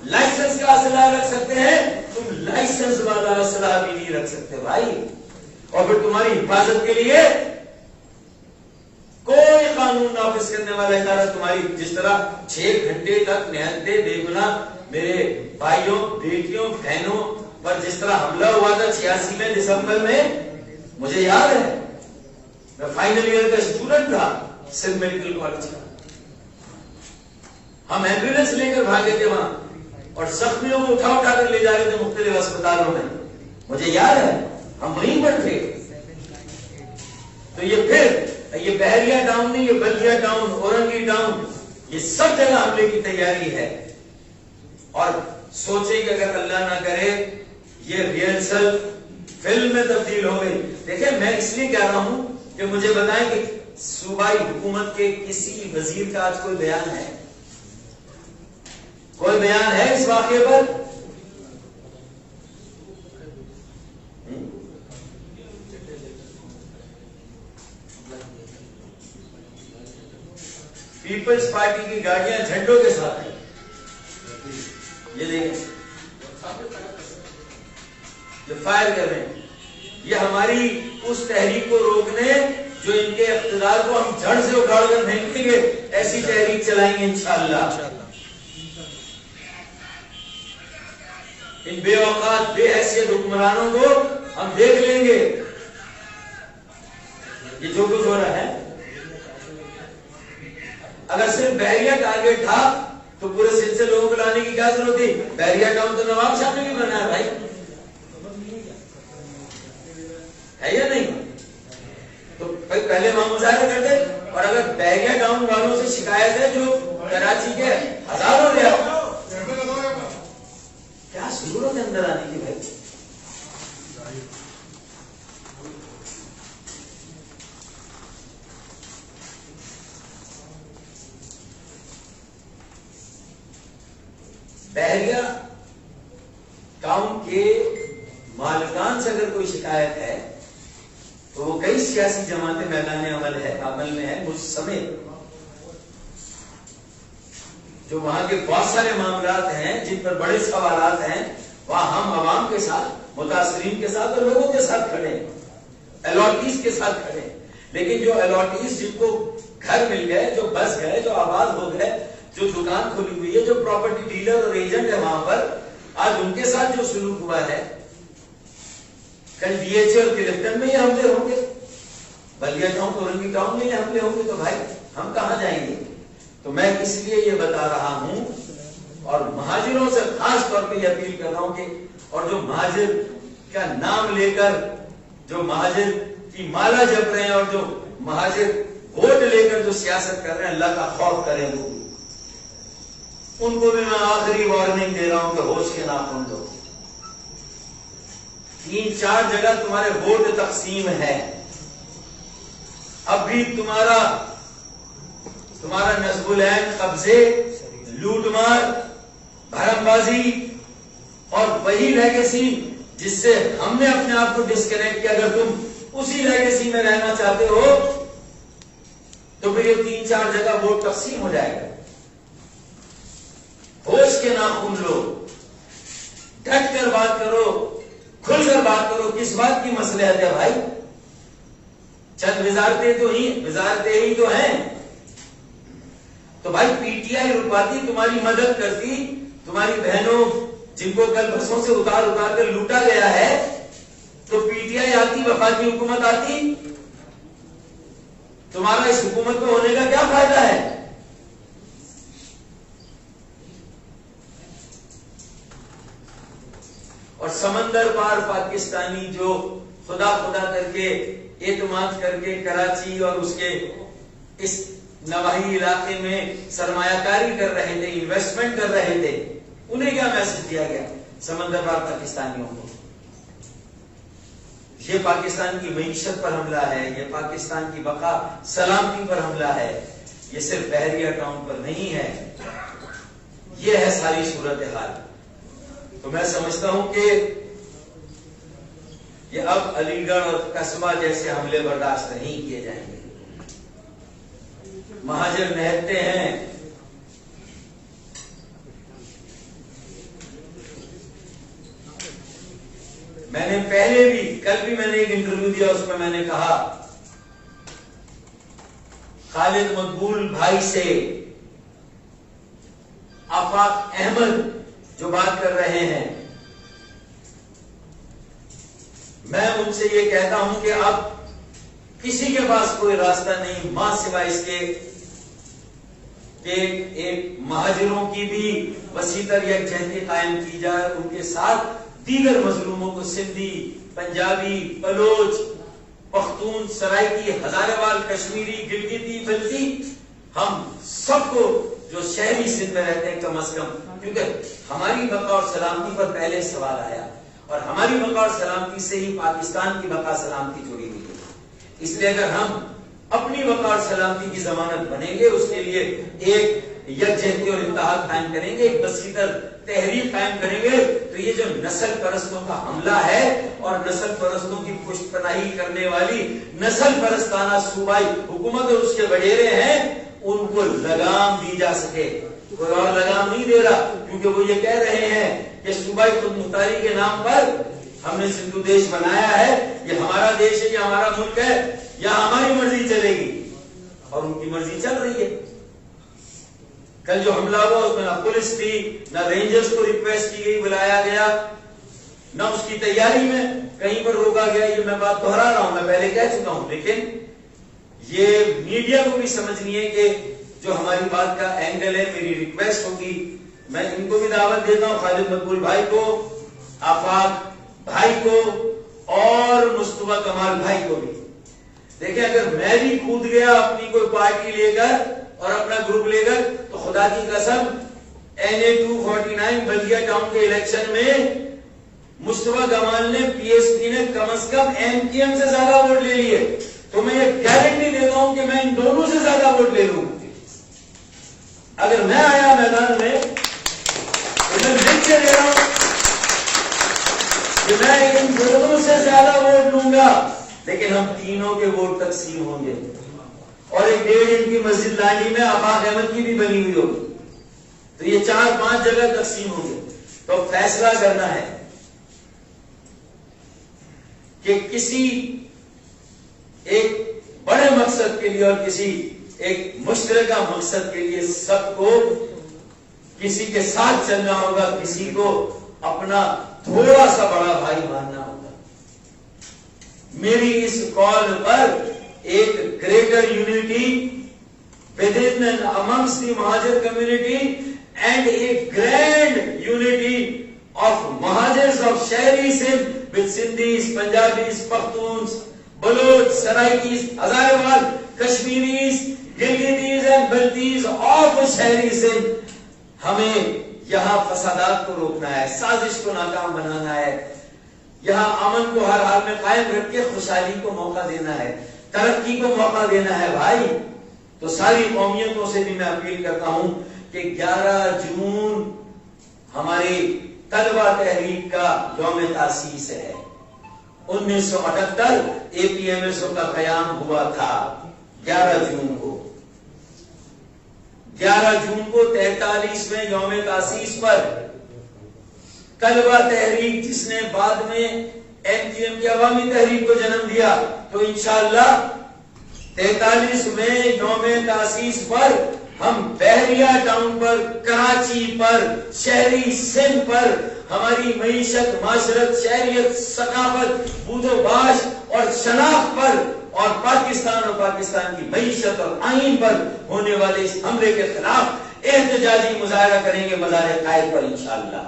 لائسنس کا اسلحہ رکھ سکتے ہیں، تم لائسنس والا اسلحہ بھی نہیں رکھ سکتے بھائی۔ اور پھر تمہاری حفاظت کے لیے کوئی قانون نافذ کرنے والا ادارہ تمہاری، جس طرح 6 گھنٹے تک نہتے بے گناہ میرے بھائیوں، بیٹیوں، بہنوں پر جس طرح حملہ ہوا تھا 86 میں دسمبر میں، مجھے یاد ہے، میں فائنل ایئر کا اسٹوڈنٹ تھا سندھ میڈیکل کالج کا، ہم ایمبولینس لے کر بھاگے تھے وہاں اور زخمیوں کو اٹھا اٹھا کر لے جا رہے تھے مختلف اسپتالوں میں، مجھے یاد ہے، ہم وہیں پر تھے۔ تو یہ پھر یہ بحریہ ٹاؤن نہیں، یہ بلدیہ ٹاؤن، اورنگی ٹاؤن، یہ سب جگہ حملے کی تیاری ہے۔ اور سوچیں کہ اگر اللہ نہ کرے یہ ریہرسل فلم میں تبدیل ہو گئی۔ دیکھیں میں اس لیے کہہ رہا ہوں کہ مجھے بتائیں کہ صوبائی حکومت کے کسی وزیر کا آج کوئی بیان ہے؟ کوئی بیان ہے اس واقعے پر؟ پیپلز پارٹی کی گاڑیاں جھنڈوں کے ساتھ ہیں، یہ دیکھیں، یہ فائر کر رہے ہیں۔ یہ ہماری اس تحریک کو روکنے جو ان کے اقتدار کو ہم جڑ سے اکھاڑ کر پھینکیں گے، ایسی تحریک چلائیں گے انشاءاللہ۔ ان بے اوقات بے حیثیت حکمرانوں کو ہم دیکھ لیں گے۔ یہ جو کچھ ہو رہا ہے، اگر صرف بحریہ ٹارگیٹ تھا تو پورے سلسلے سے لوگوں کو لانے کی کیا ضرورت تھی؟ بحریہ ٹاؤن تو نواب شاہ نے بھی بنایا بھائی، ہے یا نہیں؟ تو پہلے وہاں مظاہرے کرتے، اور اگر بحریہ ٹاؤن والوں سے شکایت ہے جو کراچی کے ہزاروں لے آؤ، کیا ضرورت ہے اندر آنے کی بھائی؟ بحریہ ٹاؤن کے مالکان سے اگر کوئی شکایت ہے تو وہ کئی سیاسی جماعتیں میدان عمل میں ہے، مجھ سمیت، جو وہاں کے بہت سارے معاملات ہیں جن پر بڑے سوالات ہیں، وہاں ہم عوام کے ساتھ، متاثرین کے ساتھ اور لوگوں کے ساتھ کھڑے ہیں، الاٹیز کے ساتھ کھڑے ہیں۔ لیکن جو الاٹیز جن کو گھر مل گئے، جو بس گئے، جو آباد ہو گئے، جو دکان کھلی ہوئی ہے، جو پراپرٹی ڈیلر اور ایجنٹ ہے وہاں پر، آج ان کے ساتھ جو سلوک ہوا ہے، کل ڈی ایچ اور کلکٹن میں یہ حملے ہوں گے، بلدیہ ٹاؤن، اورنگی ٹاؤن میں یہ حملے ہوں گے، تو بھائی ہم کہاں جائیں گے؟ تو میں اس لیے یہ بتا رہا ہوں اور مہاجروں سے خاص طور پہ یہ اپیل کر رہا ہوں کہ، اور جو مہاجر کا نام لے کر جو مہاجر کی مالا جپ رہے ہیں اور جو مہاجر ووٹ لے کر جو سیاست کر رہے ہیں، اللہ کا خوف کریں، ان کو بھی میں آخری وارننگ دے رہا ہوں کہ ہوش کے ناخن دو، 3-4 جگہ تمہارے ووٹ تقسیم ہے. اب بھی تمہارا نصب العین، قبضے، لوٹ مار، بھرم بازی اور وہی لیگیسی جس سے ہم نے اپنے آپ کو ڈسکنیکٹ کیا، اگر تم اسی لیگیسی میں رہنا چاہتے ہو تو پھر یہ 3-4 جگہ ووٹ تقسیم ہو جائے گا. ہوش کے ناخن لو، ڈٹ کر بات کرو، کھل کر بات کرو. کس بات کی مصلحت ہے بھائی؟ چند وزارتیں ہی تو ہیں. تو بھائی پی ٹی آئی رکواتی، تمہاری مدد کرتی، تمہاری بہنوں جن کو کل بسوں سے اتار کر لوٹا گیا ہے، تو پی ٹی آئی آتی، وفاقی حکومت آتی، تمہارا اس حکومت میں ہونے کا کیا فائدہ ہے؟ اور سمندر پار پاکستانی جو خدا کر کے اعتماد کر کے کراچی اور اس کے اس نواحی علاقے میں سرمایہ کاری کر رہے تھے، انویسٹمنٹ کر رہے تھے، انہیں کیا میسج دیا گیا سمندر پار پاکستانیوں کو؟ یہ پاکستان کی معیشت پر حملہ ہے، یہ پاکستان کی بقا سلامتی پر حملہ ہے، یہ صرف بحریہ ٹاؤن پر نہیں ہے، یہ ہے ساری صورتحال. تو میں سمجھتا ہوں کہ یہ اب علی گڑھ اور قصبہ جیسے حملے برداشت نہیں کیے جائیں گے. مہاجر نہتے ہیں، میں نے پہلے بھی، کل بھی میں نے ایک انٹرویو دیا، اس میں نے کہا خالد مقبول بھائی سے آفاق احمد جو بات کر رہے ہیں، میں ان سے یہ کہتا ہوں کہ اب کسی کے پاس کوئی راستہ نہیں ماں سوائے اس کے کہ ایک مہاجروں کی بھی وسیع تر یکجہتی قائم کی جائے، ان کے ساتھ دیگر مظلوموں کو، سندھی، پنجابی، بلوچ، پختون، سرائکی، ہزارے کشمیری، گلگتی، بلتی، ہم سب کو جو شہری سندھ میں رہتے ہیں کم از کم، کیونکہ ہماری بقا اور سلامتی پر پہلے سوال آیا، اور ہماری بقا اور سلامتی سے ہی پاکستان کی بقا سلامتی جڑی ہوئی ہے. اس لیے اگر ہم اپنی بقا اور سلامتی کی ضمانت بنیں گے، اس کے لیے ایک یکجہتی اور اتحاد قائم کریں گے، ایک وسیع تر تحریک قائم کریں گے، تو یہ جو نسل پرستوں کا حملہ ہے اور نسل پرستوں کی پشت پناہی کرنے والی نسل پرستانہ صوبائی حکومت اور اس کے وڈیرے ہیں، ان کو لگام دی جا سکے. کوئی اور لگام نہیں دے رہا، کیونکہ وہ یہ کہہ رہے ہیں کہ صوبائی خود مختاری کے نام پر ہم نے سندھو دیش بنایا ہے، یہ ہمارا دیش ہے، یہ ہمارا ملک ہے، یہاں ہماری مرضی چلے گی، اور ان کی مرضی چل رہی ہے. کل جو حملہ ہوا اس میں نہ پولیس تھی، نہ رینجرز کو ریکویسٹ کی گئی، بلایا گیا، نہ اس کی تیاری میں کہیں پر روکا گیا. یہ میں بات دہرا رہا ہوں، میں پہلے کہہ چکا ہوں، لیکن یہ میڈیا کو بھی سمجھنی ہے کہ جو ہماری بات کا اینگل ہے. میری ریکویسٹ ہوگی، میں ان کو بھی دعوت دیتا ہوں، خالد مقبول بھائی کو، آفاق بھائی کو اور مصطفیٰ کمال بھائی کو بھی. دیکھیں اگر میں بھی کود گیا اپنی کوئی پارٹی لے کر اور اپنا گروپ لے کر، تو خدا کی قسم NA 249 بلدیہ ٹاؤن کے الیکشن میں مصطفیٰ کمال نے، پی ایس پی نے کم از کم MKM سے زیادہ ووٹ لے لیے. تو میں یہ گارنٹی دیتا ہوں کہ میں ان دونوں سے زیادہ ووٹ لے لوں. اگر میں آیا میدان میں تو میں لکھ کے دے رہا ہوں کہ میں ان دونوں سے زیادہ ووٹ لوں گا، لیکن ہم تینوں کے ووٹ تقسیم ہوں گے. اور ایک 1.5 انچ کی مسجد لانڈی میں آفاق احمد کی بھی بنی ہوئی ہوگی، تو یہ 4-5 جگہ تقسیم ہوں گے. تو فیصلہ کرنا ہے کہ کسی ایک بڑے مقصد کے لیے اور کسی ایک مشترکہ مقصد کے لیے سب کو کسی کے ساتھ چلنا ہوگا، کسی کو اپنا تھوڑا سا بڑا بھائی ماننا ہوگا. میری اس کال پر ایک greater unity within and amongst the Mahajar community and a grand unity of Mahajars of Shahri Sindh with Sindhis, Punjabis, Pakhtuns, Baloch, Saraikis, Hazarewal, Kashmiris, Gilgitis and Baltis of Shahri Sindh. ہمیں یہاں فسادات کو روکنا ہے، سازش کو ناکام بنانا ہے. یہاں امن کو ہر حال میں قائم رکھ کے خوشحالی کو موقع دینا ہے، ترقی کو موقع دینا ہے بھائی۔ تو ساری قومیتوں سے بھی میں اپیل کرتا ہوں کہ 11 جون ہماری طلبہ تحریک کا یوم تاسیس ہے۔ 1978 APMSO کا قیام ہوا تھا 11 جون کو۔ 11 جون کو 43ویں یوم تاسیس پر طلبہ تحریک، جس نے بعد میں MGM کی عوامی تحریک کو جنم دیا، تو انشاءاللہ 43ویں یوم تاسیس پر ہم بحریہ ٹاؤن پر، کراچی پر، شہری سندھ پر، ہماری معیشت، معاشرت، شہریت، ثقافت، بود و باش اور شناخت پر، اور پاکستان اور پاکستان کی معیشت اور آئین پر ہونے والے اس حملے کے خلاف احتجاجی مظاہرہ کریں گے مزار قائد پر انشاءاللہ۔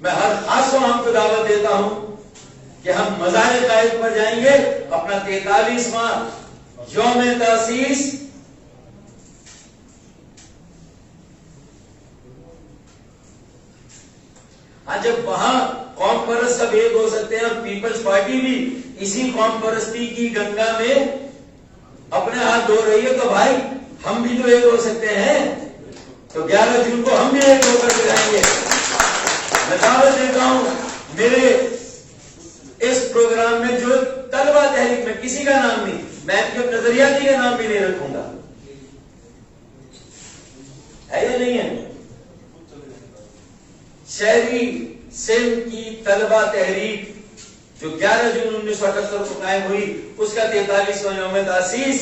میں ہر خاص و عام کو دعوت دیتا ہوں کہ ہم مزار قائد پر جائیں گے، اپنا 43واں یوم تاسیس جب وہاں قوم پرست سب ایک ہو سکتے ہیں اور پیپلز پارٹی بھی اسی قوم پرستی کی گنگا میں اپنے ہاتھ دھو رہی ہے، تو بھائی ہم بھی تو ایک ہو سکتے ہیں۔ تو 11 جون کو ہم بھی ایک ہو کر جائیں گے۔ میں دعوت دیتا ہوں میرے اس پروگرام میں جو طلبہ تحریک میں کسی کا نام نہیں، میں جب نظریاتی کا نام بھی نہیں رکھوں گا، ہے یا نہیں ہے؟ شہری سندھ کی طلبہ تحریک جو 11 جون 1978 کو قائم ہوئی، اس کا 43واں یوم تاسیس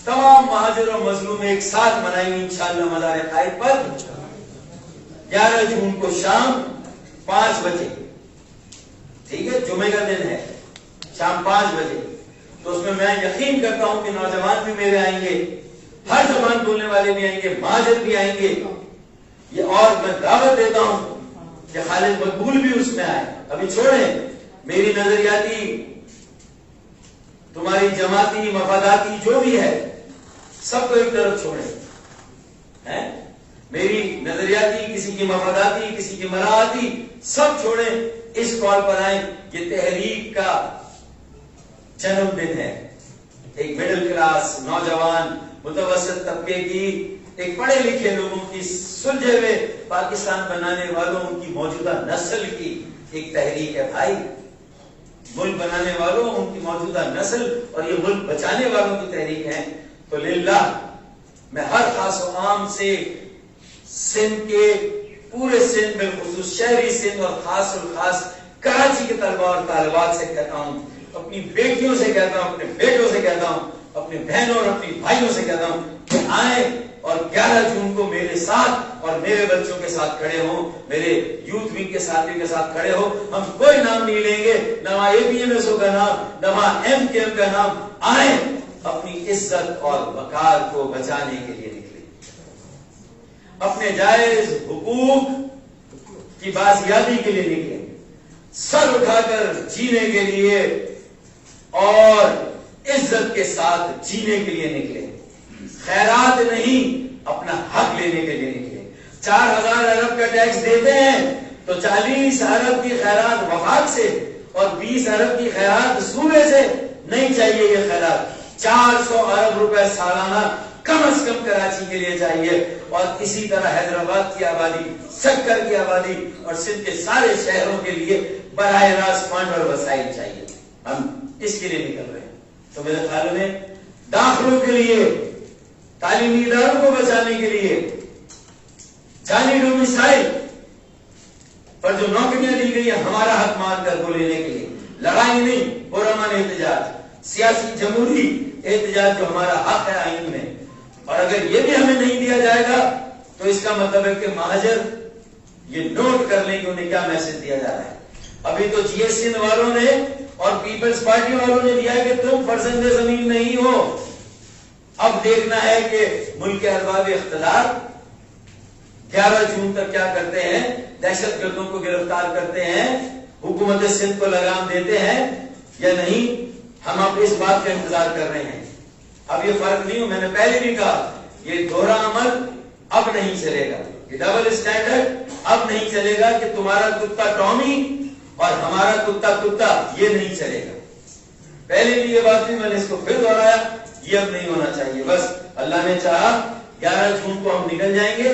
تمام مہاجر و مظلوم ایک ساتھ منائیں گے انشاءاللہ مزار قائد پر 11 جون کو شام 5 بجے۔ ٹھیک ہے، جمعے کا دن ہے، شام 5 بجے۔ تو اس میں یقین کرتا ہوں کہ نوجوان بھی میرے آئیں گے، ہر زبان بولنے والے بھی آئیں گے، مہاجر بھی آئیں گے، اور میں دعوت دیتا ہوں کہ خالد مقبول بھی اس میں آئے۔ ابھی چھوڑیں میری نظریاتی، تمہاری جماعتی، مفاداتی جو بھی ہے سب کو ایک طرف چھوڑیں، میری نظریاتی، کسی کی مفاداتی، کسی کی مراعاتی، سب چھوڑیں، اس کال پر آئیں۔ یہ تحریک کا جنم دن ہے، ایک مڈل کلاس، نوجوان، متوسط طبقے کی، ایک پڑھے لکھے لوگوں کی، سلجھے ہوئے پاکستان بنانے والوں ان کی موجودہ نسل کی ایک تحریک ہے بھائی۔ ملک بنانے والوں، ان کی موجودہ نسل اور یہ ملک بچانے والوں کی تحریک ہے۔ تو للہ میں ہر خاص و عام سے سندھ کے، پورے سندھ بالخصوص شہری سندھ اور خاص الخاص کراچی کے طلبہ اور طالبات سے کہتا ہوں، اپنی بیٹیوں سے کہتا ہوں، اپنے بیٹوں سے کہتا ہوں، اپنی بہنوں اور اپنی بھائیوں سے کہتا ہوں کہ آئیں اور 11 جون کو میرے ساتھ اور میرے بچوں کے ساتھ کھڑے ہوں، میرے یوتھ ونگ کے ساتھیوں کے ساتھ کھڑے ہو۔ ہم کوئی نام نہیں لیں گے، نہ APMSO کا نام، نہ MKM کا نام۔ آئیں، اپنی عزت اور وقار کو بچانے کے لیے نکلیں، اپنے جائز حقوق کی بازیابی کے لیے نکلیں، سر اٹھا کر جینے کے لیے اور عزت کے ساتھ جینے کے لیے نکلیں، خیرات نہیں اپنا حق لینے کے لیے نکلے۔ 4000 ارب کا ٹیکس دیتے ہیں تو 40 ارب کی خیرات وفاق سے اور 20 ارب کی خیرات صوبے سے نہیں چاہیے۔ یہ خیرات 400 ارب روپے سالانہ کم از کم کراچی کے لیے چاہیے، اور اسی طرح حیدرآباد کی آبادی، سکر کی آبادی اور سندھ کے سارے شہروں کے لیے براہ راست فنڈ اور وسائل چاہیے۔ ہم اس کے لیے نکل رہے ہیں۔ تو میرے خیال میں داخلوں کے لیے، تعلیمی اداروں کو بچانے کے لیے، جانی ڈومیسائل پر جو نوکریاں دی گئی ہیں ہمارا حق مان کر وہ لینے کے لیے لڑائی نہیں، پرامن احتجاج، سیاسی جمہوری احتجاج جو ہمارا حق ہے آئین میں۔ اور اگر یہ بھی ہمیں نہیں دیا جائے گا تو اس کا مطلب ہے کہ مہاجر یہ نوٹ کر لیں کہ انہیں کیا میسج دیا جا رہا ہے۔ ابھی تو GS سندھ والوں نے اور پیپلز پارٹی والوں نے دیا ہے کہ تم فرزند زمین نہیں ہو۔ اب دیکھنا ہے کہ ملک کے ارباب اقتدار 11 جون تک کیا کرتے ہیں، دہشت گردوں کو گرفتار کرتے ہیں، حکومت سندھ کو لگام دیتے ہیں یا نہیں۔ ہم اب اس بات کا انتظار کر رہے ہیں۔ اب یہ فرق نہیں ہو، میں نے پہلے بھی کہا یہ دوہرا عمل اب نہیں چلے گا، یہ ڈبل اسٹینڈرڈ اب نہیں چلے گا کہ تمہارا کتا ٹامی اور ہمارا کتا کتا، یہ نہیں چلے گا۔ پہلے بھی یہ بات تھی، میں نے اس کو پھر دہرایا، یہ اب نہیں ہونا چاہیے۔ بس اللہ نے چاہا 11 جون کو ہم نکل جائیں گے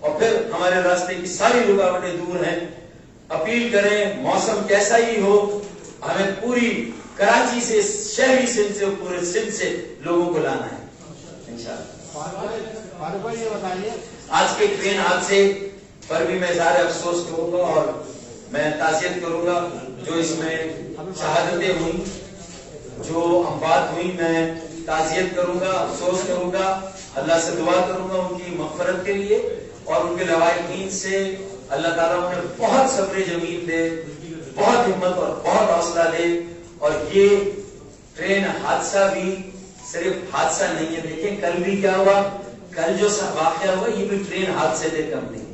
اور پھر ہمارے راستے کی ساری رکاوٹیں دور ہیں۔ اپیل کریں موسم کیسا ہی ہو، ہمیں پوری کراچی سے، شہری سندھ سے، پورے سندھ سے لوگوں کو لانا ہے انشاءاللہ۔ فاروق بھائی یہ بتائیے، آج کے ٹرین حادثے پر بھی میں اظہار افسوس کروں گا اور میں تعزیت کروں گا جو اس میں شہادتیں ہوئی، جو اموات ہوئی، میں تعزیت کروں گا، افسوس کروں گا، اللہ سے دعا کروں گا ان کی مغفرت کے لیے، اور ان کے لواحقین سے اللہ تعالیٰ انہیں بہت صبر جمیل دے، بہت ہمت اور بہت حوصلہ دے۔ اور یہ ٹرین حادثہ بھی صرف حادثہ نہیں ہے، دیکھیں کل بھی کیا ہوا، کل جو واقعہ ہوا یہ بھی ٹرین حادثے سے کم نہیں،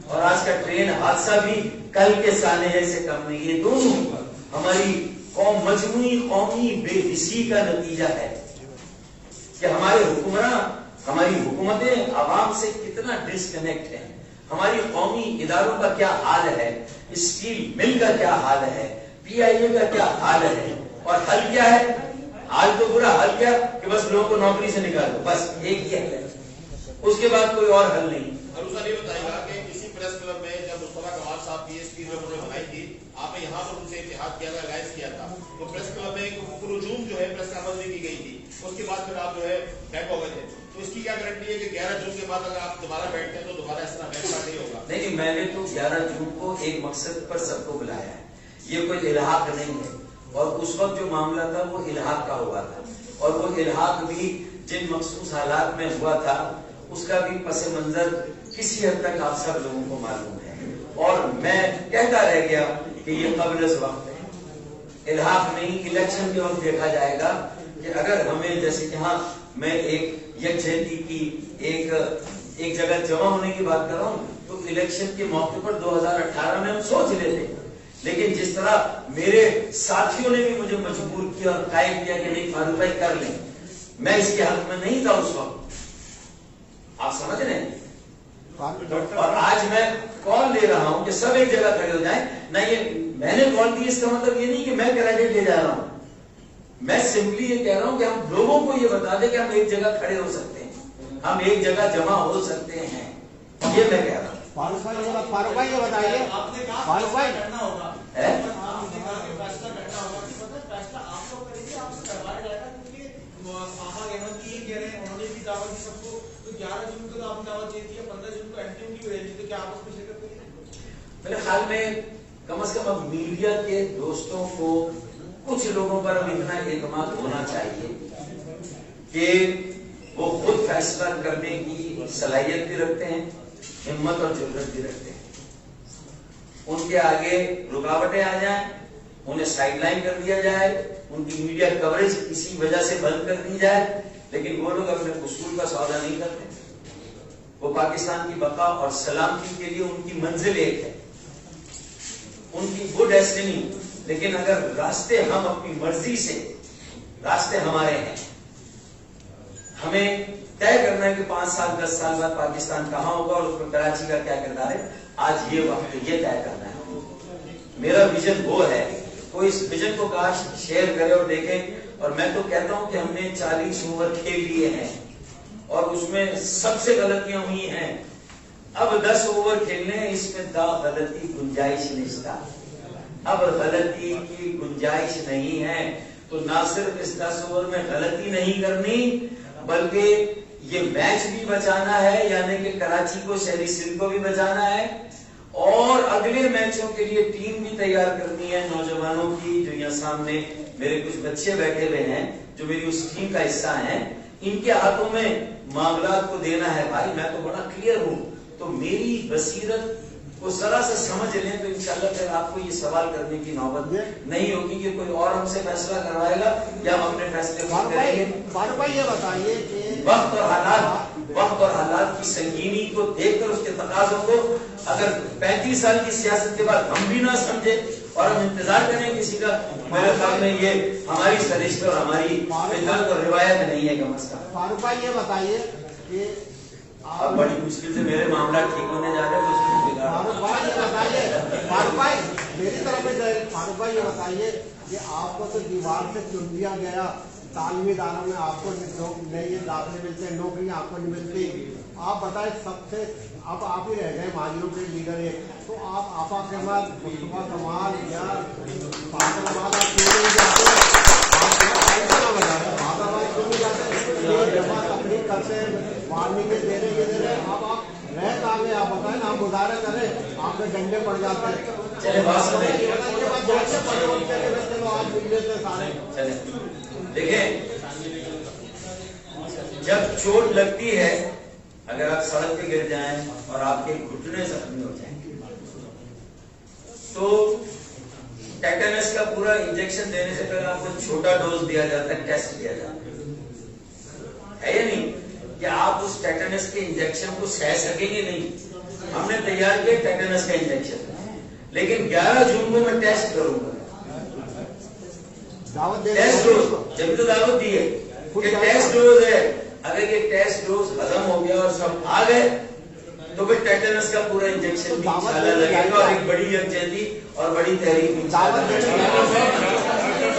اور آج کا ٹرین حادثہ بھی کل کے سانحے سے کم نہیں۔ یہ دونوں ہماری قوم، مجموعی قومی بے حسی کا نتیجہ ہے کہ ہمارے حکمراں، ہماری حکومتیں عوام سے کتنا ڈسکنیکٹ ہیں، ہماری قومی اداروں کا کیا حال ہے، اسٹیل مل کا کیا حال ہے، پی آئی اے کا کیا حال ہے، اور حل کیا ہے؟ حال تو برا، حل کیا کہ بس لوگوں کو نوکری سے نکالو، بس ایک ہی حل ہے، اس کے بعد کوئی اور حل نہیں۔ اور اسے یہ بتائیے گا کہ کسی پریس کلب میں جب مصطفیٰ کمال صاحب کی اسپیچ جو انہوں نے بنائی تھی، آپ نے یہاں پر ان سے اتحاد کیا تھا، رائز کیا تھا، تو پریس کلب میں ہجوم جو ہے پریس کانفرنس بھی کی گئی تھی، اس کے بعد پھر آپ جو ہے بیک ہو گئے تھے، تو اس کی کیا گارنٹی ہے کہ 11 جون کے بعد اگر آپ دوبارہ بیٹھتے ہیں تو دوبارہ اس طرح فیصلہ نہیں ہوگا؟ نہیں، میں نے تو 11 جون کو ایک مقصد پر سب کو بلایا ہے، یہ کوئی الحاق نہیں ہے، اور اس وقت جو معاملہ تھا وہ الحاق کا ہوا تھا، اور وہ الحاق بھی جن مخصوص حالات میں ہوا تھا اس کا بھی پس منظر کسی حد تک آپ سب لوگوں کو معلوم ہے، اور میں کہتا رہ گیا کہ یہ قبل از وقت ہے، الحاق نہیں۔ الیکشن کے وقت دیکھا جائے گا کہ اگر ہمیں، جیسے کہ ہاں میں ایک یکجہتی کی ایک جگہ جمع ہونے کی بات کر رہا ہوں، تو الیکشن کے موقع پر 2018 میں ہم سوچ لیتے، لیکن جس طرح میرے ساتھیوں نے بھی مجھے مجبور کیا اور قائم کیا کہ نہیں فاروق بھائی کر لیں، میں اس کے حق میں نہیں تھا اس وقت، آپ سمجھ رہے ہیں؟ اور آج میں کال لے رہا ہوں کہ سب ایک جگہ کھڑے ہو جائیں، نہ یہ میں نے کال دی، اس کا مطلب یہ نہیں کہ میں کریڈٹ لے جا رہا ہوں، میں سمپلی یہ کہہ رہا ہوں کہ ہم لوگوں کو یہ بتا دیں کہ ہم ایک جگہ کھڑے ہو سکتے ہیں، ہم ایک جگہ جمع ہو سکتے ہیں، یہ میں کہہ رہا ہوں۔ فاروق بھائی یہ بتائیے، فاروق بھائی کرنا ہوگا، آپ نے کہا کہ فیصلہ کرنا ہوگا، کہ مطلب فیصلہ آپ کو کریں گے، آپ سے کروایا جائے گا، کیونکہ آحا احمد جی کہہ رہے ہیں، انہوں نے بھی دعوت دی سب کو، تو 11 جون کو تو آپ نے دعوت دی تھی، 15 جون کو اینٹیم کی ریلی، تو کیا آپ اس میں شرکت کریں گے؟ میرے خیال میں کم از کم اب میڈیا کے دوستوں کو کچھ لوگوں پر اب اتنا اعتماد ہونا چاہیے کہ وہ خود فیصلہ کرنے کی صلاحیت بھی رکھتے ہیں، ہمت اور جرأت بھی رکھتے ہیں، ان کے آگے رکاوٹیں آ جائیں، انہیں سائیڈ لائن کر دیا جائے، ان کی میڈیا کوریج کسی وجہ سے بند کر دی جائے، لیکن وہ لوگ اپنے اصول کا سودا نہیں کرتے، وہ پاکستان کی بقا اور سلامتی کے لیے ان کی منزل ایک ہے، ان کی وہ ڈیسٹنی، لیکن اگر راستے ہم اپنی مرضی سے، راستے ہمارے ہیں، ہمیں طے کرنا ہے کہ 5 سال 10 سال بعد پاکستان کہاں ہوگا اور اس میں کراچی کا کیا کردار ہے، آج یہ وقت یہ طے کرنا ہے۔ میرا ویژن وہ ہے، کوئی اس ویژن کو کاش شیئر کرے اور دیکھیں، اور میں تو کہتا ہوں کہ ہم نے 40 اوور کھیل لیے ہیں اور اس میں سب سے غلطیاں ہوئی ہیں، اب 10 اوور کھیلنے ہیں، اس میں غلطی گنجائش نہیں تھا، اب غلطی کی گنجائش نہیں ہے، تو نہ صرف اس 10 اوور میں غلطی نہیں کرنی بلکہ یہ میچ بھی بچانا ہے، یعنی کہ کراچی کو، شہری سندھ کو بھی بچانا ہے، اور اگلے میچوں کے لیے ٹیم بھی تیار کرنی ہے نوجوانوں کی، جو یہاں سامنے میرے کچھ بچے بیٹھے ہوئے ہیں جو میری اس ٹیم کا حصہ ہیں، ان کے ہاتھوں میں معاملات کو دینا ہے۔ بھائی میں تو بڑا کلیئر ہوں، تو میری بصیرت کو ذرا سے سمجھ لیں تو انشاءاللہ پھر آپ کو یہ سوال کرنے کی نوبت نہیں ہوگی کہ کوئی اور ہم سے فیصلہ کروائے گا یا ہم اپنے فیصلے خود کریں گے۔ فاروق بھائی یہ بتائیے کہ وقت اور حالات کی سنگینی کو دیکھ کر، اس کے تقاضوں کو، اگر 35 سال کی سیاست کے بعد ہم بھی نہ سمجھے اور ہم انتظار کریں کسی کا، میرے خیال میں یہ ہماری سرشت اور ہماری فطرت اور روایت نہیں ہے کم از کم۔ فاروق بھائی یہ بتائیے کہ اب بڑی مشکل سے میرے معاملہ ٹھیک ہونے جا رہے ہیں، فاروق بھائی یہ بتائیے، فاروق بھائی میری طرف سے فاروق بھائی یہ بتائیے کہ آپ کو تو دیوار سے چن دیا گیا، تعلیمی اداروں میں آپ کو نہیں داخلے ملتے، نوکریاں آپ کو نہیں ملتی، آپ بتائیں سب سے اب آپ ہی رہ گئے مہاجروں کے لیڈر ایک، تو آپ آپا کے بعد مصطفیٰ کمال یا فاطمہ آباد آپ کیوں نہیں جاتے؟ کیوں نہیں جاتے؟ جمع تبلیغ کرتے ہیں، وارننگیں دے رہے اب آپ رہ کہاں گئے؟ آپ بتائیں نا، آپ مظاہرہ کریں، آپ کے ڈنڈے پڑ جاتے ہیں۔ چلے بات سنیں، دیکھیں جب چوٹ لگتی ہے، اگر آپ سڑک پہ گر جائیں اور آپ کے گھٹنے زخمی ہو جائیں تو ٹیٹنس کا پورا انجیکشن دینے سے پہلے آپ کو چھوٹا ڈوز دیا جاتا ہے، ٹیسٹ دیا جاتا ہے یا نہیں کہ آپ اس ٹیٹنس کے انجیکشن کو سہ سکیں گے؟ نہیں، ہم نے تیار کیا ٹیٹنس کا انجیکشن، لیکن 11 جون کو میں ٹیسٹ کروں گا، ٹیسٹ ڈوز جب تو دعوت دی ہے کہ ٹیسٹ ڈوز ہے، اگر یہ ٹیسٹ ڈوز ختم ہو گیا اور سب آ گئے تو پھر ٹیٹنس کا پورا انجیکشن بھی انشاءاللہ لگے گا اور ایک بڑی یکجہتی اور بڑی تحریک انشاءاللہ۔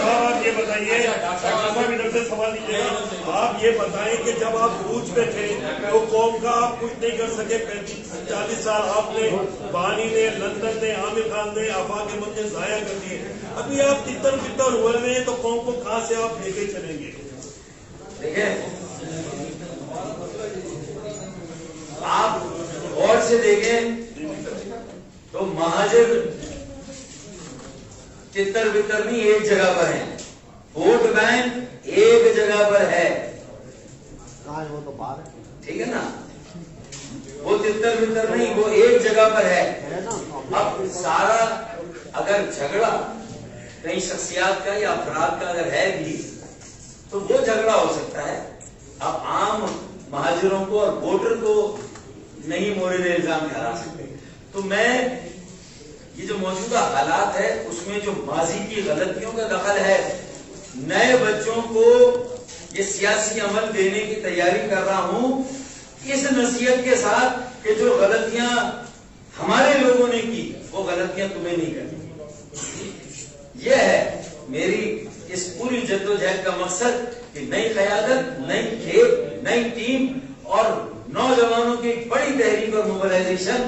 آپ یہ بتائیے، ڈاکٹر صاحب ادھر سے سوال دیجیے گا، آپ یہ بتائیں کہ جب آپ بروج پہ تھے تو قوم کا آپ کچھ نہیں کر سکے، 40 سال آپ نے، بانی نے، لندن نے، عامر خان نے آفاق احمد نے ضائع کر دیے، ابھی آپ تتر بتر ہوئے ہیں تو قوم کو کہاں سے آپ لے کے چلیں گے؟ دیکھیں آپ غور سے دیکھیں تو مہاجر تتر بتر نہیں ایک جگہ پر ہیں، ووٹ بینک ایک جگہ پر ہے، وہ تو باہر ہے، ٹھیک ہے نا، وہ تتر بتر نہیں، وہ ایک جگہ پر ہے۔ اب سارا اگر جھگڑا کئی شخصیات کا یا افراد کا اگر ہے بھی تو وہ جھگڑا ہو سکتا ہے، اب عام مہاجروں کو اور ووٹر کو نہیں مورد الزام ٹھہرا سکتے۔ تو میں یہ جو موجودہ حالات ہے اس میں جو ماضی کی غلطیوں کا دخل ہے، نئے بچوں کو یہ سیاسی عمل دینے کی تیاری کر رہا ہوں اس نصیحت کے ساتھ کہ جو غلطیاں ہمارے لوگوں نے کی وہ غلطیاں تمہیں نہیں کرنی۔ یہ ہے میری اس پوری جدوجہد کا مقصد کہ نئی قیادت، نئی کھیپ، نئی ٹیم اور نوجوانوں کی ایک بڑی تحریک اور موبلائزیشن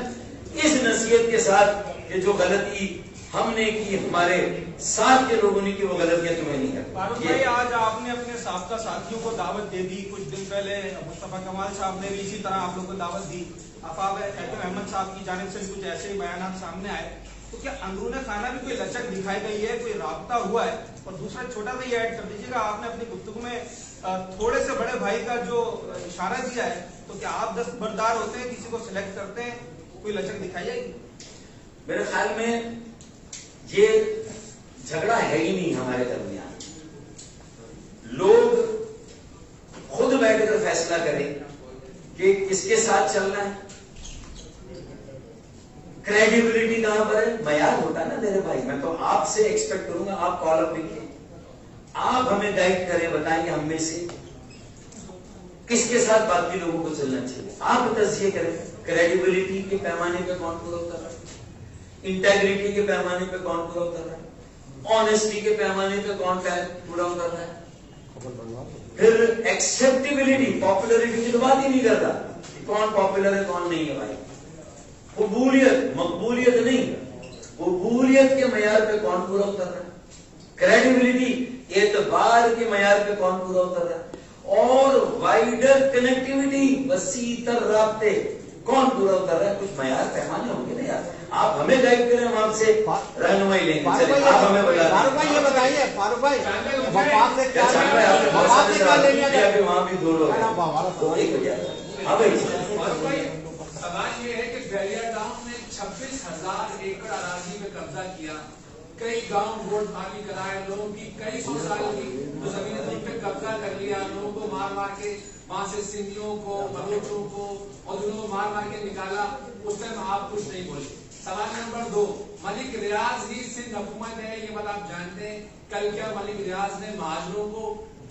اس نصیحت کے ساتھ کہ جو غلطی ہم نے کی، ہمارے ساتھ کے لوگوں نے کی، وہ غلطیاں تمہیں نہیں کرنی۔ فاروق بھائی آج آپ نے اپنے سابقہ ساتھیوں کو دعوت دے دی، کچھ دن پہلے مصطفیٰ کمال صاحب نے بھی اسی طرح آپ لوگوں کو دعوت دی، آفاق احمد صاحب کی جانب سے بھی کچھ ایسے ہی بیانات سامنے آئے، تو کیا اندرون خانہ بھی کوئی لچک دکھائی گئی ہے، کوئی رابطہ ہوا ہے؟ اور دوسرا چھوٹا سا یہ ایڈ کر دیجیے گا، آپ نے اپنی گفتگو میں تھوڑے سے بڑے بھائی کا جو اشارہ دیا ہے، تو کیا آپ دستبردار ہوتے ہیں، کسی کو سلیکٹ کرتے ہیں، کوئی لچک دکھائی جائے گی؟ میرے خیال میں یہ جھگڑا ہے ہی نہیں ہمارے درمیان، لوگ خود بیٹھ کر فیصلہ کریں کہ کس کے ساتھ چلنا ہے، کریڈیبلٹی کہاں پر ہے، معیار ہوتا ہے نا میرے بھائی، میں تو آپ سے ایکسپیکٹ کروں گا آپ کالم لکھیں، آپ ہمیں گائیڈ کریں، بتائیں گے ہم میں سے کس کے ساتھ باقی لوگوں کو چلنا چاہیے، آپ تجزیہ کریں، کریڈیبلٹی کے پیمانے پہ کون پورا اتر رہا ہے، انٹیگریٹی کے پیمانے پہ کون پورا اتر رہا ہے، آنےسٹی کے پیمانے پہ کون پورا اتر رہا ہے، پھر ایکسپٹیبلٹی، پاپولرٹی کی تو بات ہی نہیں کرتا، کون پاپولر ہے کون نہیں ہے بھائی، قبولیت مقبولیت نہیں، قبولیت کے معیار پہ کون پورا اتر رہا ہے، کریڈیبلٹی اعتبار کے معیار پہ کون پورا اتر رہا ہے، اور وائڈر کنیکٹیوٹی، وسیع تر رابطے کون پورا اتر رہا ہے، کچھ معیار پیمانے ہوں گے نا یار، آپ ہمیں گائیڈ کریں، ہم آپ سے رہنمائی لیں گے، چلیں آپ ہمیں بتا فاروق بھائی یہ بتائیے، فاروق بھائی وفاق سے کیا وہاں بھی دو لوگ ہیں، ہاں بھائی سوال یہ ہے کہ بیریا ٹاؤن نے 26,000 ایکڑ اراضی میں قبضہ کیا، کئی گاؤں روڈ خالی کرائے، لوگوں کی کئی 100 سال کی جو زمینیں ان پہ قبضہ کر لیا، لوگوں کو مار مار کے وہاں سے سندھیوں کو، بلوچوں کو اور دونوں کو مار مار کے نکالا، اس ٹائم آپ کچھ نہیں بولے۔ سوال نمبر 2، ملک ریاض ہی سندھ حکومت ہے، یہ بات آپ جانتے ہیں، کل کیا ملک ریاض نے مہاجروں کو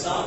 7